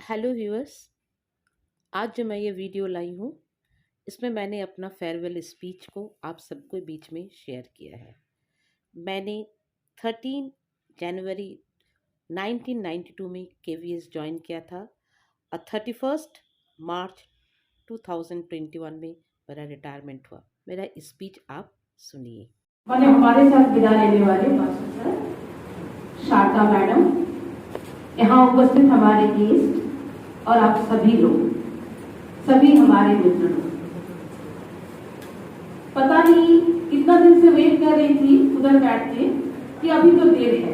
Hello viewers. आज जो मैं ये वीडियो लाई हूँ इसमें मैंने अपना फेयरवेल स्पीच को आप सबके बीच में शेयर किया है। मैंने 13 जनवरी 1992 में KVS ज्वाइन किया था और 31 मार्च 2021 में मेरा रिटायरमेंट हुआ। मेरा स्पीच आप सुनिए। मैंने हमारे साथ विदा लेने वाले मास्टर सर, शारदा मैडम, यहाँ उपस्थित हमारे गेस्ट और आप सभी लोग, सभी हमारे मित्र लोग, पता नहीं कितना दिन से वेट कर रही थी उधर बैठ के कि अभी तो देर है।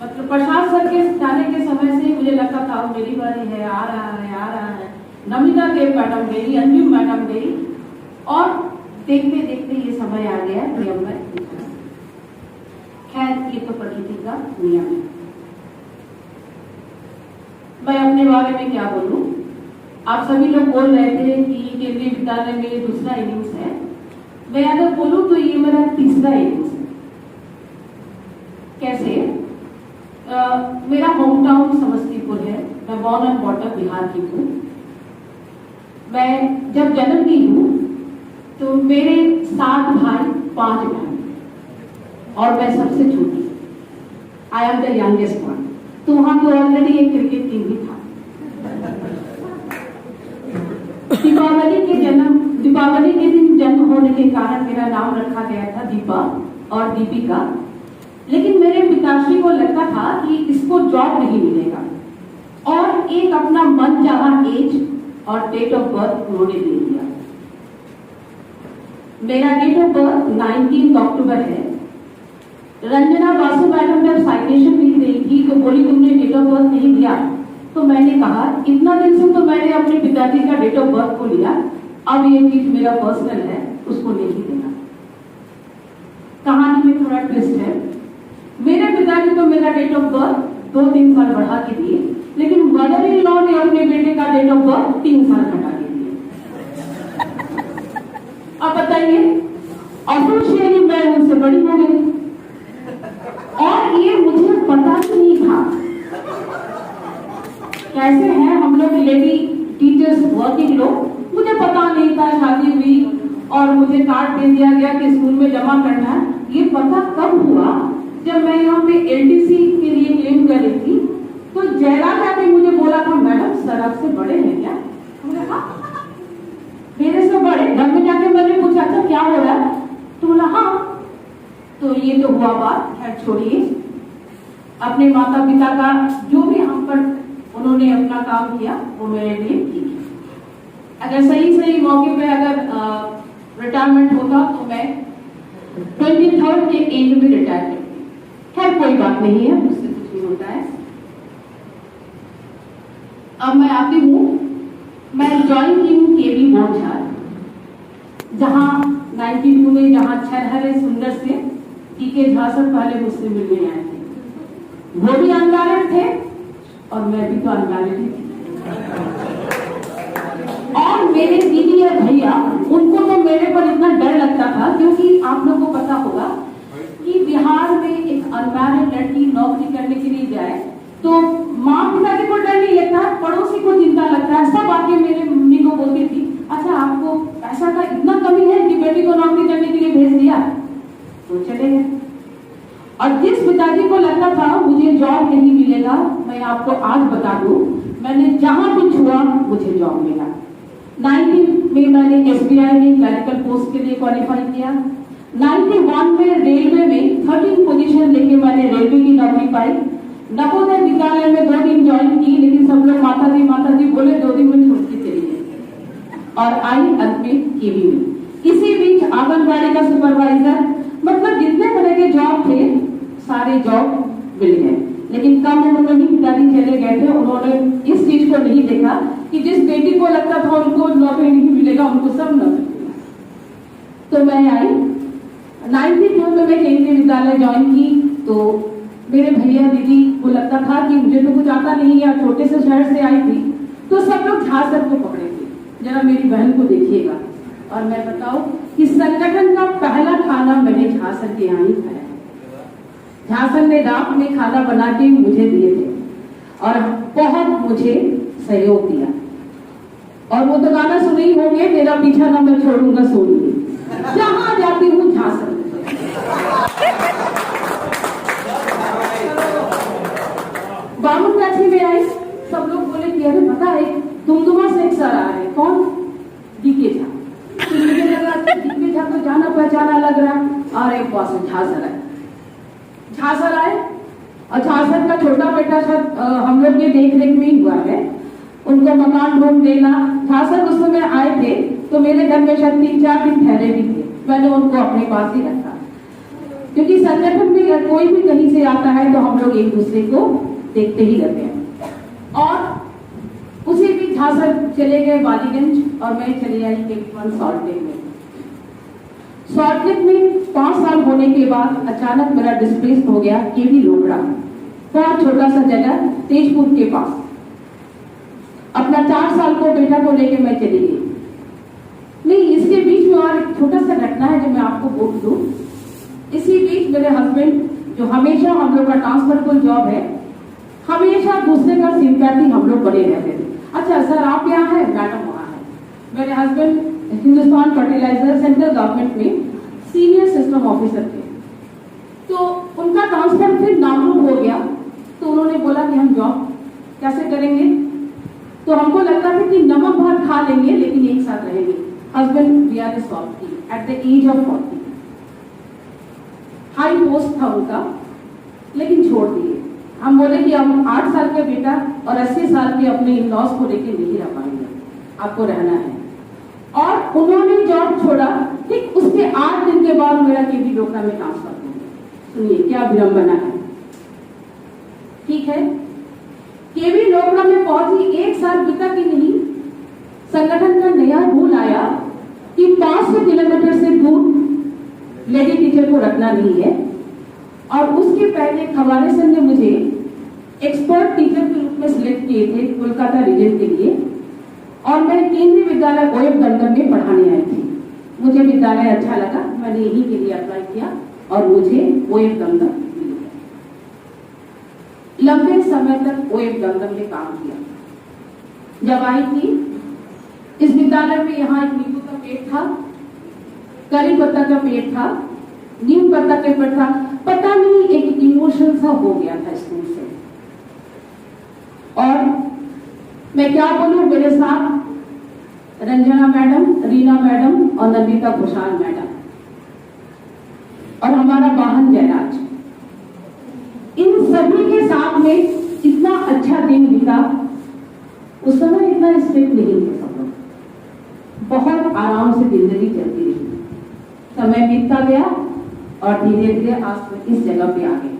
मतलब प्रसाद सर के जाने के समय से मुझे लगता था मेरी बारी है, आ रहा है। नमिता देव मैडम गई, अंजुम मैडम गई और देखते देखते ये समय आ गया कि अब मैं, खैर ये तो प्रकृति का नियम है। मैं अपने बारे में क्या बोलूं, आप सभी लोग बोल रहे थे कि केंद्रीय विद्यालय में दूसरा इनिंग्स है। मैं अगर बोलूं तो ये मेरा तीसरा इनिंग्स है। कैसे? मेरा होम टाउन समस्तीपुर है। मैं बॉर्न एंड बॉटम बिहार की हूँ। मैं जब जन्म ली हूँ तो मेरे 7 भाई 5 बहन और मैं सबसे छोटी। I am the youngest one. तो वहां तो ऑलरेडी एक क्रिकेट टीम भी था। दीपावली के दिन जन्म होने के कारण मेरा नाम रखा गया था दीपा और दीपिका। लेकिन मेरे पिताश्री को लगता था कि इसको जॉब नहीं मिलेगा और एक अपना मनचाहा एज और डेट ऑफ बर्थ उन्होंने दे दिया। मेरा डेट ऑफ बर्थ 19 अक्टूबर है। रंजना बासु मैडम जब साइटेशन लिख रही थी तो बोली तुमने डेट ऑफ बर्थ नहीं दिया। तो मैंने कहा इतना दिन से तो मैंने अपने पिताजी का डेट ऑफ बर्थ को लिया, अब ये चीज मेरा पर्सनल है, उसको नहीं देना। कहानी में थोड़ा ट्विस्ट है। मेरे पिताजी तो मेरा डेट ऑफ बर्थ 2-3 साल बढ़ा के दिए, लेकिन मदर इन लॉ ने अपने बेटे का डेट ऑफ बर्थ 3 साल घटा के दिए। अब बताइए, ऑफिशियली मैं उनसे बड़ी हो गई और ये मुझे पता ही नहीं था। कैसे हैं हम लोग लेडी टीचर्स, वर्किंग लोग, मुझे पता नहीं था। शादी हुई और मुझे कार्ड दे दिया गया कि स्कूल में जमा करना है। ये पता कब हुआ, जब मैं यहाँ पे LDC के लिए क्लेम कर रही थी तो जयराज ने मुझे बोला था मैडम सर आपसे बड़े हैं क्या? हाँ, मेरे से बड़े। घर में जाके मैंने पूछा था क्या हो रहा है, तो बोला हाँ। तो ये तो हुआ बात, खैर छोड़िए। अपने माता पिता का जो भी हम पर उन्होंने अपना काम किया वो मेरे लिए ठीक है। अगर सही मौके पे अगर रिटायरमेंट होता तो मैं 23rd के एंड में रिटायर करती। खैर कोई बात नहीं है, उससे कुछ नहीं होता है। अब मैं आती हूँ, मैं ज्वाइन की हूँ KV बोरझार, जहाँ 92 में जहाँ छरहरे सुंदर से TK झा सर पहले मुझसे मिलने आए थे। वो भी अनमैरिड थे और मैं भी तो अनमैरिड थी। और मेरे दीदी और भैया, उनको तो मेरे पर इतना डर लगता था, क्योंकि आप लोगों को पता होगा कि बिहार में एक अनमैरिड लड़की नौकरी करने के लिए जाए तो माँ पिताजी को डर नहीं लगता, पड़ोसी को चिंता लगता है। सब आके मेरे मम्मी को बोलती थी अच्छा आपको पैसा का इतना कमी है कि बेटी को नौकरी करने के लिए भेज दिया, तो चले गए। और जिस पिताजी को लगता था मुझे जॉब नहीं मिलेगा, मैं आपको आज बता दूं, मैंने जहां भी छुआ मुझे जॉब मिला। 90 में मैंने SBI में क्लरिकल पोस्ट के लिए क्वालिफाई किया। 91 में रेलवे में 13 पोजीशन लेके मैंने रेलवे की नौकरी पाई। नवोदय विद्यालय में 2 दिन ज्वाइन की, लेकिन सब लोग माता दी बोले 2 दिन में छोड़ के चली गई और आई अंत में KV में। इसी बीच आंगनबाड़ी का सुपरवाइजर, मतलब जितने तरह के जॉब थे सारे जॉब मिल गए। लेकिन कम उम्र में ही पिताजी चले गए थे। उन्होंने इस चीज को नहीं देखा कि जिस बेटी को लगता था उनको नौकरी नहीं मिलेगा, उनको सब नौकरी मिला। तो मैं आई 92 में मैं केंद्रीय विद्यालय ज्वाइन की। तो मेरे भैया दीदी को लगता था कि मुझे तो कुछ आता नहीं है, छोटे से शहर से आई थी, तो सब लोग झा सर को पकड़े थे, जरा मेरी बहन को देखिएगा। और मैं बताऊं कि संगठन का पहला खाना मैंने झा सर के यहाँ ही खाया। झा सर ने रात में खाना बना के मुझे दिए थे और बहुत मुझे सहयोग दिया। और वो तो गाना सुने ही होंगे, मेरा पीछा ना मैं छोड़ूंगा सोनी, जहां जाती हूँ झांसा। बाबू गाछी में आए, सब लोग बोले कि अरे पता है दुमदुमा से एक सर आ रहे, कौन? डीके झा। तो मुझे लगा डीके झा तो जाना पहचाना लग रहा, और एक पास झांसर आए। झांसर आए और झांसर का छोटा बेटा शायद हम लोग के देख रेख में ही हुआ है, उनको मकान ढूंढ देना। झांसर उस समय आए थे तो मेरे घर में शायद 3-4 दिन ठहरे भी थे, मैंने उनको अपने पास ही रखा, क्योंकि संगठन में कोई भी कहीं से आता है तो हम लोग एक दूसरे को देखते ही रहते हैं। और उसी भी झांसर चले गए बालीगंज और मैं चली आई केपी सॉल्टेक में। सॉल्टेक में 5 साल होने के बाद अचानक मेरा डिस्प्लेस हो गया केवी लोगड़ा, बहुत छोटा सा जगह तेजपुर के पास। अपना 4 साल को बेटा को लेके मैं चली गई। नहीं, इसके बीच में और एक छोटा सा घटना है जो मैं आपको बोल दूं। इसी बीच मेरे हस्बैंड, जो हमेशा हम लोग का ट्रांसफरेबल जॉब है, हमेशा दूसरे का सिंपैथी हम लोग बड़े रहते थे। अच्छा सर आप यहाँ है, मैडम वहाँ है। मेरे husband Hindustan fertilizer central government में सीनियर सिस्टम ऑफिसर थे, तो उनका ट्रांसफर फिर नामरूप हो गया। तो उन्होंने बोला कि हम जॉब कैसे करेंगे, तो हमको लगता था कि नमक भात खा लेंगे लेकिन एक साथ रहेंगे। हस्बैंड बीआरएस सॉल्व की at the age of 40, high post था उनका, लेकिन छोड़ दिए। हम बोले कि हम 8 साल के बेटा और 80 साल के अपने इन लॉस को लेकर नहीं रह पाएंगे, आपको रहना है। और उन्होंने जॉब छोड़ा, ठीक उसके 8 दिन के बाद मेरा केवी लोकड़ा में ट्रांसफर हो गया। सुनिए क्या विडंबना है। ठीक है, केवी लोकड़ा में पहुंची, 1 साल बीता कि नहीं, संगठन का नया रूल आया कि 500 किलोमीटर से दूर लेडी टीचर को रखना नहीं है। और उसके पहले खवारे सर ने मुझे एक्सपर्ट टीचर के रूप में सिलेक्ट किए थे कोलकाता रीजन के लिए, और मैं केंद्रीय विद्यालय ओएफ दमदम में पढ़ाने आई थी। मुझे विद्यालय अच्छा लगा, मैंने यही के लिए अप्लाई किया और मुझे ओएफ दमदम मिल गया। लंबे समय तक ओएफ दमदम में काम किया। जब आई थी इस विद्यालय में, यहाँ एक नींबू का पेड़ था, करी पत्ता का पेड़ था, नीम पत्ता का पेड़ था, पता नहीं एक इमोशन सा हो गया था स्कूल से। और मैं क्या बोलूं, मेरे साथ रंजना मैडम, रीना मैडम और नंदिता घोषाल मैडम और हमारा वाहन जयराज, इन सभी के साथ में इतना अच्छा दिन बीता। उस समय इतना स्ट्रिक्ट नहीं थे सब लोग, बहुत आराम से जिंदगी चलती रही। समय बीतता गया और धीरे धीरे आज इस जगह पे आ गए।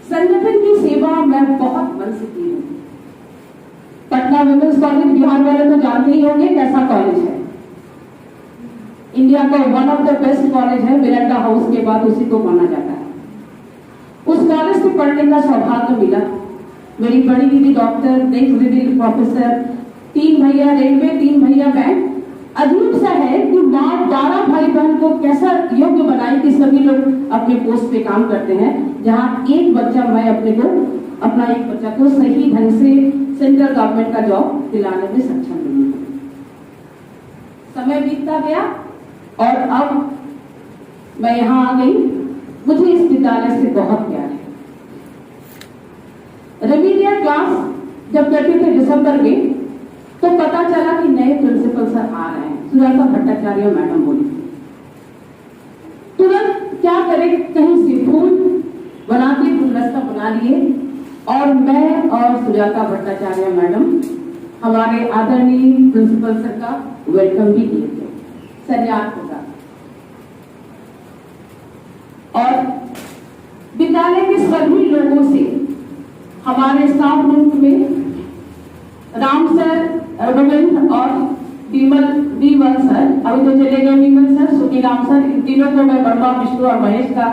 संगठन की सेवा मैं बहुत मन से की हूँ। पटना वुमेन्स कॉलेज बिहार वाले तो जानते ही होंगे कैसा कॉलेज है, इंडिया का one of the best college है, मिरांडा हाउस के बाद उसी को माना जाता है। उस कॉलेज से पढ़ने का सौभाग्य मिला। मेरी बड़ी दीदी डॉक्टर, नेक्स्ट दीदी प्रोफेसर, 3 भैया रेलवे, 3 भैया बैंक। अजीब सा है कि माँ 12 भाई बहन को कैसा योग्य बनाई कि सभी लोग अपने पोस्ट पे काम करते हैं, जहाँ एक बच्चा, मैं अपना एक बच्चा को सही ढंग से सेंट्रल गवर्नमेंट का जॉब दिलाने में सक्षम नहीं हूँ। समय बीतता गया और अब मैं यहाँ आ गई। मुझे इस विद्यालय से बहुत प्यार है। रेमेडियल क्लास जब करते थे दिसंबर में, तो पता चला कि नए प्रिंसिपल सर आ रहे हैं, सुजाता भट्टाचार्य मैडम बोली। तुरंत क्या करें, कहीं से फूल बना के गुलदस्ता बना लिए और मैं और सुजाता भट्टाचार्य मैडम हमारे आदरणीय प्रिंसिपल सर का वेलकम भी किए थे। सर याद होगा। और विद्यालय के सभी लोगों से, हमारे स्टाफ रूम में राम सर, रघुवेंद्र और बीमल सर, अभी तो चले गए बीमल सर, सुखी राम सर, इन तीनों को मैं वर्मा, विष्णु और महेश का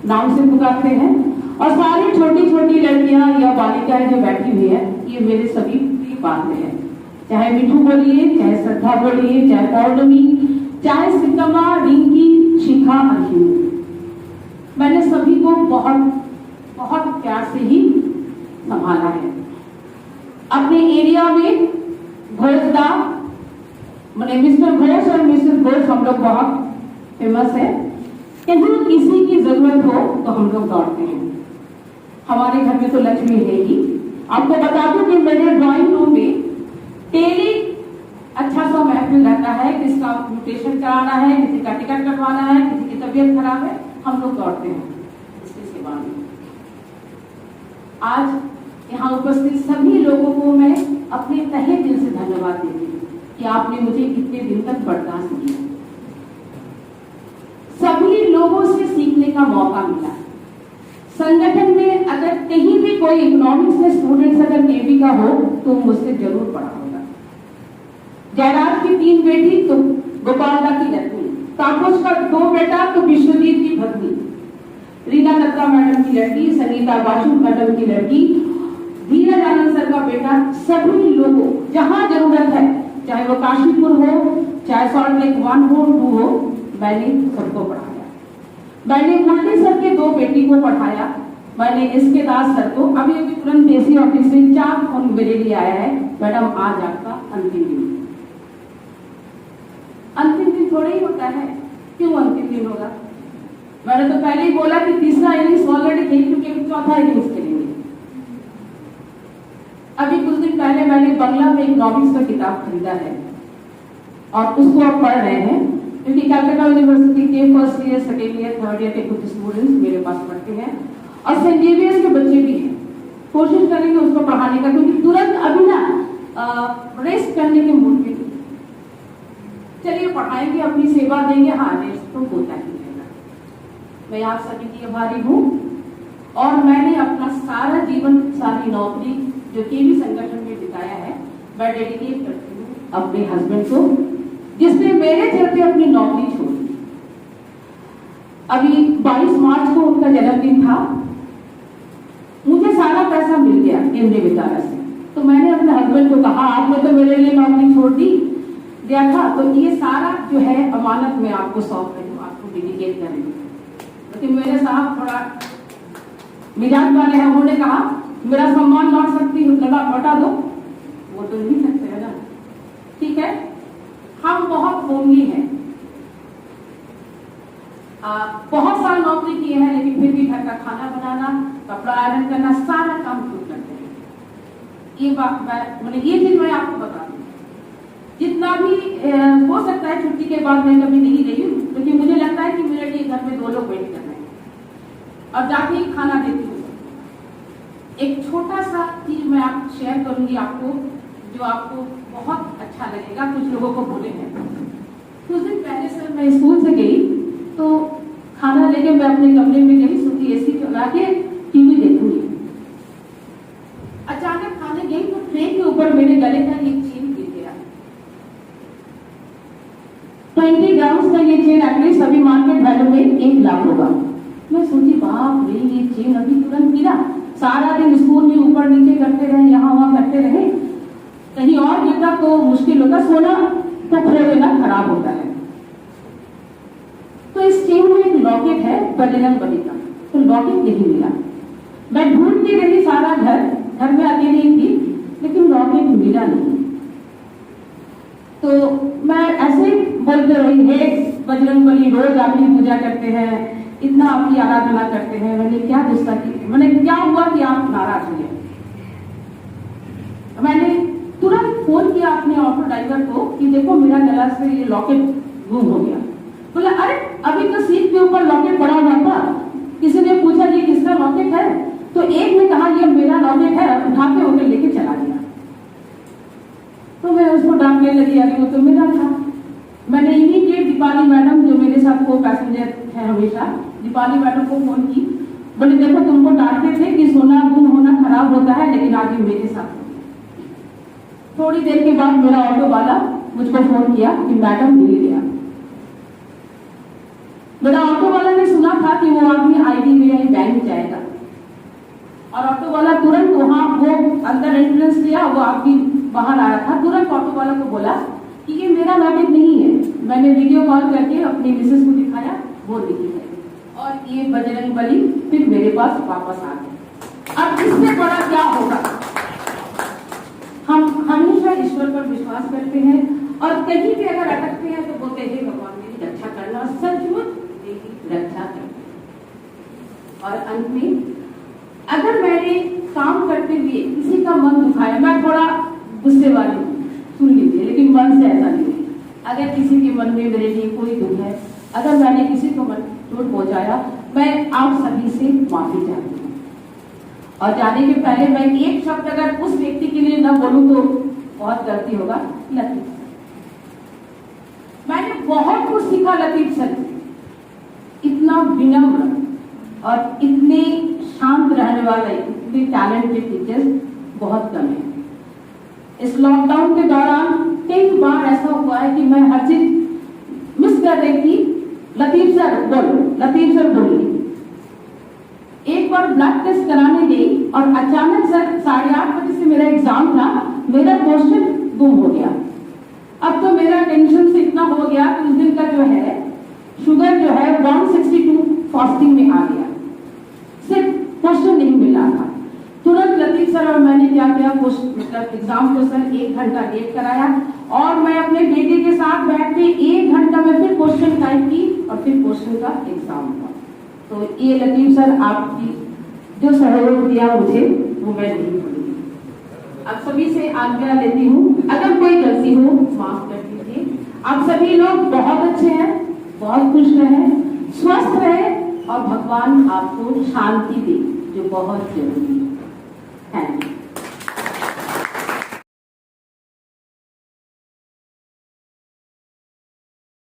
नाम से पुकारते हैं। और सारी छोटी छोटी लड़कियां या बालिकाएं जो बैठी हुई है, ये मेरे सभी प्रिय पात्र हैं। चाहे मिठू बोलिए, चाहे श्रद्धा बोलिए, चाहे पौर्णमी, चाहे सितमा, रिंकी, शिखा, अर्जुन, मैंने सभी को बहुत बहुत प्यार से ही संभाला है। अपने एरिया में घोषदा मैंने मिस्टर घोष और मिसेस घोष हम लोग बहुत फेमस है। कहीं किसी की जरूरत हो तो हम लोग दौड़ते हैं। हमारे घर में तो लक्ष्मी है ही। आपको बता दूं कि मेरे ड्राइंग रूम में डेली अच्छा सा महफिल रहता है। किसका म्यूटेशन कराना है, किसी का टिकट कटवाना है, किसी की तबीयत खराब है, हम लोग दौड़ते हैं इसकी सेवा में। आज यहाँ उपस्थित सभी लोगों को मैं अपने तहे दिल से धन्यवाद देती हूँ कि आपने मुझे इतने दिन तक बर्दाश्त किया। सभी लोगों से सीखने का मौका मिला। संगठन में अगर कहीं भी कोई इकोनॉमिक्स में स्टूडेंट्स अगर नेवी का हो तो मुझसे जरूर पढ़ा होगा। जयराज की 3 बेटी तो गोपालदा की लक्ष्मी, तापस का 2 बेटा तो विश्वजीत की भगनी, रीना दत्ता मैडम की लड़की, संगीता बासु मैडम की लड़की, धीरज आनंद सर का बेटा, सभी लोगों जहां जरूरत है, चाहे वो काशीपुर हो, चाहे सॉल्ट लेक 1 हो 2 हो, मैंने सबको पढ़ाया। मैंने कुंडली सर के 2 बेटी को पढ़ाया। मैंने इसके दास सर को अभी तुरंत देसी ऑफिस से 4 फोन मेरे लिए आया है, मैडम आज आपका अंतिम दिन। अंतिम दिन थोड़ा ही होता है, क्यों अंतिम दिन होगा? मैंने तो पहले ही बोला कि तीसरा इनिंग्स ऑलरेडी खेल चुके, चौथा इनिंग्स खेलेंगे। अभी कुछ दिन पहले मैंने बंगला में इकोनॉमिक्स का किताब खरीदा है और उसको आप पढ़ रहे हैं, क्योंकि कलकत्ता यूनिवर्सिटी के first year, second year, third year के कुछ स्टूडेंट्स मेरे पास पढ़ते हैं और सेंट जेवियर्स के बच्चे भी हैं। कोशिश करेंगे उसको पढ़ाने का, क्योंकि तुरंत अभी ना रेस्ट करने के मूड में। चलिए पढ़ाएंगे, अपनी सेवा देंगे, हाँ रेस्ट तो होता ही रहेगा। मैं आप सभी की आभारी हूँ और मैंने अपना सारा जीवन, सारी नौकरी जो केवी संगठन में बिताया है, मैं डेडिकेट करती हूँ अपने हस्बैंड को, जिसने मेरे चलते अपनी नौकरी छोड़ी। अभी 22 मार्च को उनका जन्मदिन था। मुझे सारा पैसा मिल गया केंद्रीय विद्यालय से, तो मैंने अपने हस्बैंड को कहा आपने तो मेरे लिए नौकरी छोड़ दी दिया था, तो ये सारा जो है अमानत में आपको सौंप रही हूँ, आपको डेडिकेट करेंगे। लेकिन मेरे साहब थोड़ा मिजाज वाले हैं, उन्होंने कहा मेरा सम्मान लौट सकती हूँ, लौटा दो। वो तो नहीं सकते है ना, ठीक है। हम बहुत होंगी हैं, बहुत साल नौकरी किए हैं, लेकिन फिर भी घर का खाना बनाना, कपड़ा आयरन करना, सारा काम खुद करते हैं। ये बात मैंने ये चीज मैं आपको बता दूं, जितना भी हो सकता है छुट्टी के बाद मैं कभी नहीं गई हूँ, क्योंकि मुझे लगता है कि मेरे लिए घर में 2 लोग वेट कर रहे हैं और जाके ही खाना देती हूँ। एक छोटा सा चीज मैं आप शेयर करूंगी आपको, जो आपको बहुत अच्छा लगेगा। कुछ लोगों को बोले हैं, कुछ दिन पहले सर मैं स्कूल से गई तो खाना लेके मैं अपने कमरे में गई, सूखी एसी चला के टीवी देखूंगी। अचानक खाने गई तो ट्रे के ऊपर मेरे गले का एक चेन गिर गया। 20 ग्राम्स का ये चेन एटलीस्ट अभी मार्केट वैल्यू में 1 लाख होगा। मैं सोची बाप रे, ये चेन अभी तुरंत गिरा। सारा दिन स्कूल में ऊपर नीचे करते रहे, यहाँ वहां करते रहे, कहीं और गिरता तो मुश्किल होता, सोना तो खो देना खराब होता है। तो इस चेन में एक लॉकेट है बजरंग बली का, तो लॉकेट नहीं मिला। मैं ढूंढती रही सारा घर में अकेली थी, लेकिन लॉकेट मिला नहीं। तो मैं ऐसे बोलते रही, हे बजरंग बली, रोज आपकी पूजा करते हैं, इतना आपकी आराधना करते हैं, मैंने क्या गुस्सा किया, मैंने क्या हुआ कि आप नाराज हुए? मैंने तुरंत फोन किया अपने ऑटो ड्राइवर को कि देखो मेरा गला से ये लॉकेट गुम हो गया। बोला अरे अभी तो सीट के ऊपर लॉकेट पड़ा हुआ था। किसी ने पूछा ये किसका लॉकेट है, तो एक ने कहा ये मेरा लॉकेट है, उठाते होकर लेके चला गया। तो मैं उसको डांटने लगी, अरे वो तो मेरा था। मैंने इमीडिएट दीपाली मैडम, जो मेरे साथ को पैसेंजर है हमेशा, दीपाली मैडम को फोन की। बोले देखो तुमको डांटते थे कि सोना गुम होना खराब होता है, लेकिन आज ये मेरे साथ हो गया। थोड़ी देर के बाद मेरा ऑटो वाला मुझको फोन किया कि मैडम मिल गया। मेरा ऑटो वाला ने सुना था कि वो आदमी IDBI बैंक जाएगा और ऑटो वाला तुरंत वहां वो अंदर एंट्रेंस किया, वो आदमी बाहर आया था। तुरंत ऑटो वाला को बोला कि ये मेरा लॉकेट नहीं है। मैंने वीडियो कॉल करके अपनी मिसेस को दिखाया, वो दिखी है, और ये बजरंग बली फिर मेरे पास वापस आ गए। अब इससे बड़ा क्या हो कहीं भी अगर अटकते हैं तो बोलते हैं भगवान मेरी रक्षा करना, सचमुच मेरी रक्षा करना। और अंत में अगर मैंने काम करते हुए किसी का मन दुखाया, मैं थोड़ा गुस्से वाली हूँ, सुन लीजिए, लेकिन मन से ऐसा नहीं है। अगर किसी के मन में मेरे लिए कोई दुख है, अगर मैंने किसी को मन चोट पहुंचाया, मैं आप सभी से माफी चाहती हूँ। और जाने के पहले मैं एक शब्द अगर उस व्यक्ति के लिए न बोलूं तो बहुत गलती होगा। लतीफ सर, मैंने बहुत कुछ सीखा लतीफ सर से। इतना विनम्र और इतने शांत रहने वाले, इतने टैलेंटेड टीचर्स बहुत कम है। इस लॉकडाउन के दौरान कई बार ऐसा हुआ है कि मैं हर चीज मिस कर रही थी। लतीफ सर बोलो, लतीफ सर बोलिए। एक बार ब्लड टेस्ट कराने गई और अचानक सर 8:30 बजे से मेरा एग्जाम था, मेरा क्वेश्चन गुम हो गया। अब तो मेरा टेंशन से इतना हो गया कि उस दिन का जो है शुगर जो है 162 फास्टिंग में आ गया, सिर्फ क्वेश्चन नहीं मिला था। तुरंत लतीफ सर और मैंने क्या किया, मतलब एग्जाम को सर 1 घंटा लेट कराया और मैं अपने बेटे के साथ बैठ के 1 घंटा में फिर क्वेश्चन टाइप की और फिर क्वेश्चन का एग्जाम हुआ। तो ये लतीफ सर आपकी जो सहयोग दिया मुझे वो मैं नहीं भूलूंगी। आप सभी से आज्ञा लेती हूँ, अगर कोई गलती हो माफ कर दीजिए। आप सभी लोग बहुत अच्छे हैं, बहुत खुश रहें, स्वस्थ रहें और भगवान आपको शांति दे, जो बहुत जरूरी है।